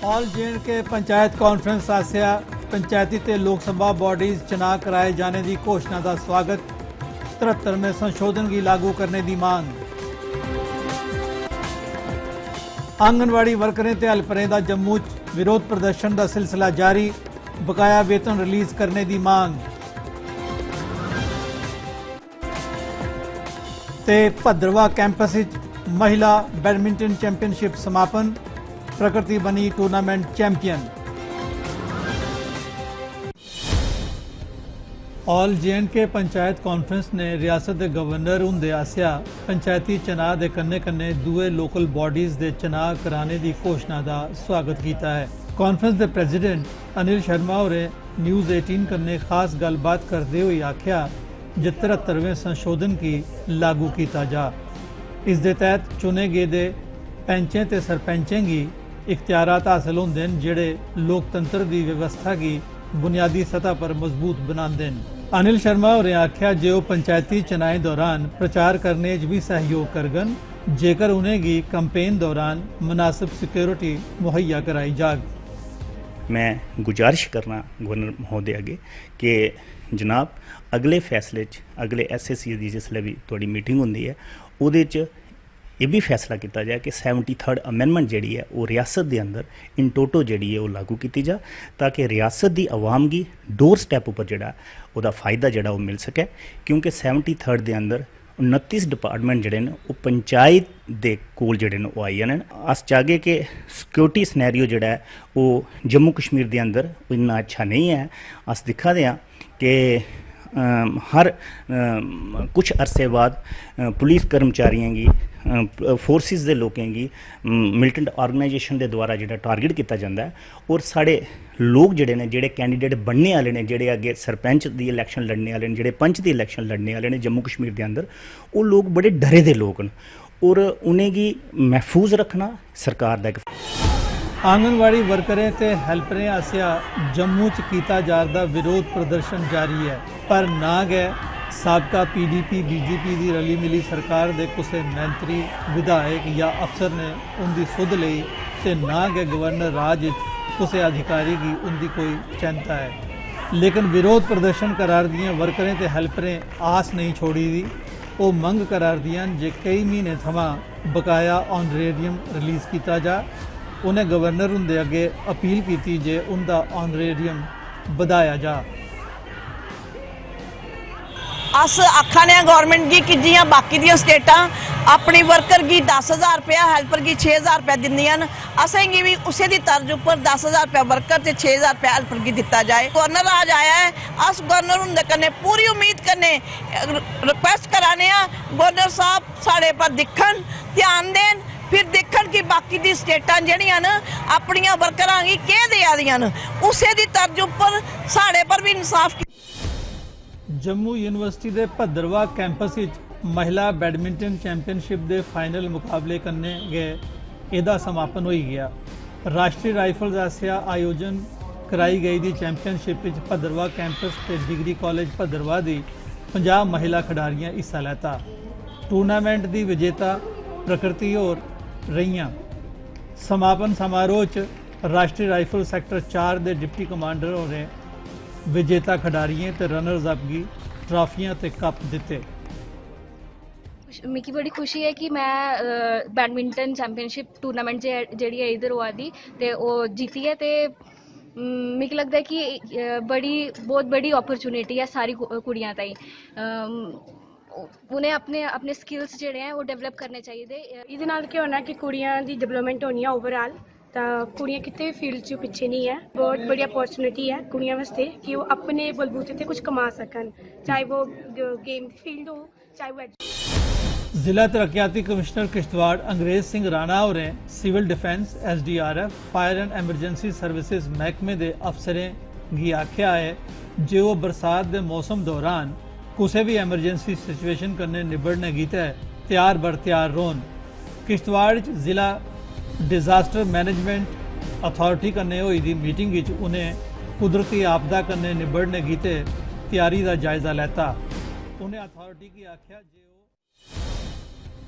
All J&K panchayat conference आसिया पंचायती ते लोक सभा बॉडीज चुनाव कराए जाने की घोषणा का स्वागत। 73वें संशोधन की लागू करने की मांग। आंगनवाड़ी वर्करें ते हेल्परें का जम्मू च विरोध प्रदर्शन का सिलसिला जारी। बकाया वेतन रिलीज करने की मांग। ते भद्रवाह कैंपस विच महिला बैडमिंटन चैंपीयनशिप समापन। प्रकृति बनी tournament champion. All J&K panchayat conference ने रियासत के गवर्नर हुंदे आसिया पंचायती चुनाव के कन्ने कन्ने दूए लोकल बॉडीज के चुनाव कराने की घोषणा का स्वागत किया है। कॉन्फ्रेंस के प्रेजिडेंट अनिल शर्मा होरें न्यूज़ 18 कन्ने खास गलबात करते हुए आख्या जे 73वें संशोधन की लागू किया जा। इस दे तहत चुने गेदे पैंचें ते सरपंचें गी इख्तियारात हासिल होंदे न जेड़े लोकतंत्र की व्यवस्था की बुनियादी सतह पर मजबूत बनाते हैं। अनिल शर्मा होरें आख्या जे वो पंचायती चुनाव दौरान प्रचार करने च भी सहयोग करगन जेकर उन्हेंगी कैंपेन दौरान मुनासिब सिक्योरिटी मुहैया कराई जाग। मैं गुजारिश करना गवर्नर महोदय अगे कि जनाब अगले फैसले अगले SSC की जिसले भी थोड़ी मीटिंग होंगी है उहदे च यह भी फैसला किया जाए कि 73rd अमेंडमेंट जी है वो रियासत के अंदर इन टोटो जी है वो लागू की जा ताकि रियासत की आवाम की डोर स्टैप उपर जोड़ा वह फायदा जोड़ा वो मिल सके। क्योंकि 73rd के अंदर 29 डिपार्टमेंट जोड़े ने वो पंचायत के कोल जोड़े ने वो आई जाने। अस चाहगे कि सिक्योरिटी सनैरियो जोड़ा है वो जम्मू कश्मीर के अंदर इन्ना अच्छा नहीं है। अस दिखा दे कि हर कुछ अरसे बाद पुलिस कर्मचारियों की फोर्सिस के लोगों की मिलिटेंट ऑर्गेनाइजेशन के द्वारा जो टारगेट किया जाता है और साढ़े लोग जोड़े ने जोड़े कैंडीडेट बनने वाले ने जोड़े अगे सरपंच की इलैक्शन लड़ने वाले ने जोड़े पंच की इलैक्शन लड़ने वाले ने जम्मू कश्मीर के अंदर वो लोग बड़े डरे दे लोग न और उन्हें महफूज रखना सरकार का एक। आंगनवाड़ी वर्करें ते हेल्परें आसिया जम्मू च कीता जारदा विरोध प्रदर्शन जारी है पर ना गए साबका PDP BJP की रली मिली सरकार के किसी मंत्री विधायक या अफसर ने उनकी सुध ली ते ना गए गवर्नर राज किसी अधिकारी की उनकी कोई चिंता है। लेकिन विरोध प्रदर्शन करार दियां वर्करें ते हेल्परें आस नहीं छोड़ी दी। वो मंग करार दियां जे कई महीने थमा बकाया ऑनरेरियम रिलीज़ किया जा। उन्हें गवर्नर हुंदे अगे अपील की जे उनका ऑनरेरियम बढ़ाया जा। अस आखने गौरमेंट की कि जियां बाकी दियां स्टेटां अपनी वर्कर की 10,000 रुपया हेल्पर की 6,000 रुपया दिंदियां न असेंगी भी उसे दी तर्ज उपर 10,000 रुपया वर्कर ते 6,000 रुपया हेल्पर की दिता जाए। गवर्नर आज आया है अस गवर्नर हुंदे कन्नै पूरी उम्मीद कन्नै रिक्वेस्ट कराने गवर्नर साहब साढ़े पर दिखन ध्यान देन फिर देखन कि बाकी दी स्टेटां जड़ियां न अपनियां वर्करां गी केह् देआ दियां न उसे दी तर्ज उपर साढ़े पर भी इंसाफ। जम्मू यूनिवर्सिटी के भद्रवाह कैंपस विच महिला बैडमिंटन चैंपीयनशिप के फाइनल मुकाबले करने गए इहदा समापन हो गया। राष्ट्रीय राइफल्स आसिया आयोजन कराई गई दी चैंपीयनशिप विच भद्रवाह कैंपस ते डिग्री कॉलेज भद्रवाह की 50 महिला खिडारियां हिस्सा लैता। टूर्नामेंट की विजेता प्रकृति और रहियां। समापन समारोह च राष्ट्रीय राइफल सैक्टर 4 के डिप्टी कमांडर होरें विजेता खिडारियों ते रनर्स अप गी ट्राफियां ते कप दिते। मिगी बड़ी खुशी है कि मैं बैडमिंटन चैंपीयनशिप टूर्नामेंट जेह्ड़ी है इधर होआ दी ते ओह् जीती है ते मिगी लगदा है कि बहुत बड़ी अपॉर्चुनिटी है सारी कुड़ियां ताईं। उन्हें अपने स्किल्स जेह्ड़े हैं वो डेवलप करने चाहिए। ਇਹਦੇ ਨਾਲ ਕੀ ਹੋਣਾ ਕਿ ਕੁੜੀਆਂ ਦੀ ਡਿਵੈਲਪਮੈਂਟ ਹੋਣੀ ਹੈ ਓਵਰਆਲ ਤਾਂ ਕੁੜੀਆਂ ਕਿਤੇ ਫੀਲਡ 'ਚ ਪਿੱਛੇ ਨਹੀਂ ਹੈ। ਬਹੁਤ ਬੜੀ ਅਪੋਰਚੁਨਿਟੀ ਹੈ ਕੁੜੀਆਂ ਵਾਸਤੇ ਕਿ ਉਹ ਆਪਣੇ ਬਲਬੂਤੇ ਤੇ ਕੁਝ ਕਮਾ ਸਕਣ ਚਾਹੇ ਉਹ गेम ਦੀ फील्ड हो चाहे वो। जिला तरक्याती कमिश्नर किश्तवाड़ अंग्रेज सिंह राणा होरें civil defence SDRF fire and emergency services महकमे के अफसरें गी आख्या है जे वो बरसात के मौसम दौरान किसी भी एमरजेंसी सिचुएशन कन्नै निबड़ने गितै तैयार बर तैयार रोन। किश्तवाड़ जिला डिजास्टर मैनेजमेंट अथॉरिटी कन्नै होई दी मीटिंग विच उन्हें कुदरती आपदा कन्नै निबड़ने गितै तैयारी का जायजा लैता। उन्हें अथॉरिटी की आख्या जे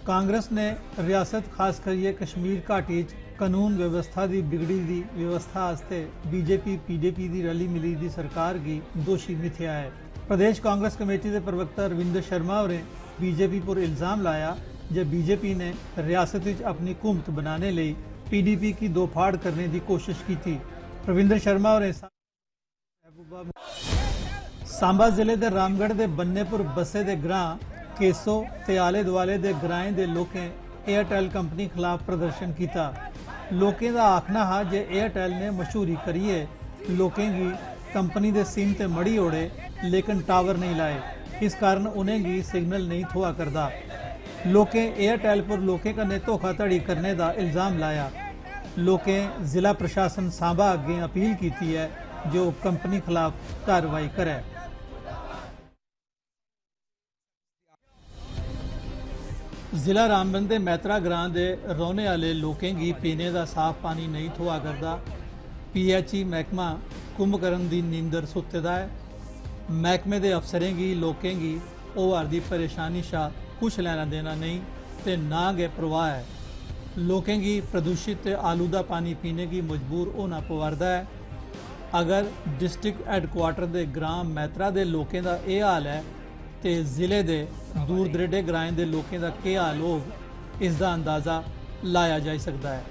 कांग्रेस ने रियासत खास करिए कश्मीर घाटी कानून व्यवस्था की बिगड़ी दी व्यवस्था आस्ते बीजेपी पीडीपी की रली मिली दी सरकार की दोषी मिथ्या है। प्रदेश कांग्रेस कमेटी के प्रवक्ता रविंदर शर्मा और बीजेपी पर इल्ज़ाम लाया जब बीजेपी ने रियासत विच अपनी हुकूमत बनाने लिए पीडीपी की दो फाड़ करने की कोशिश की थी। रविंदर शर्मा और सांबा जिले के रामगढ़ के बन्नेपुर बसे के ग्रां केसो ते आले दुआले के ग्राएं के लोगों एयरटेल कंपनी खिलाफ प्रदर्शन किया। लोगों का आखना है जे एयरटेल ने मशहूरी करिए लोगों की कंपनी के सिम ते मड़ी ओढ़े लेकिन टावर नहीं लाए, इस कारण उन्हें की सिग्नल नहीं थोआ करता। लोगों एयरटेल पर लोगों कन्ने धोखाधड़ी करने का इल्ज़ाम लाया। लोगों जिला प्रशासन सांबा अगे अपील की है जो कंपनी खिलाफ कार्रवाई करे। जिला रामबन के मैत्रा ग्रां के रौहने वाले लोगों की पीने का साफ पानी नहीं थोआ करता। PHE महकमा कुंभकर्ण की नींदर सुते दा है। महकमे के अफसरें की लोगों की ओवर की परेशानी शा कुछ लेना देना नहीं ते ना गै प्रवाह है। लोगों की प्रदूषित आलूदा पानी पीने की मजबूर होना पवारदा है। अगर डिस्ट्रिक्ट हैडकुआटर के ग्राम मैत्रा के लोगों का यह हाल है तो जिले के दूर दरेडे ग्राएं के लोगों का क्या हाल होग, इसका अंदाज़ा लाया जा सकता है।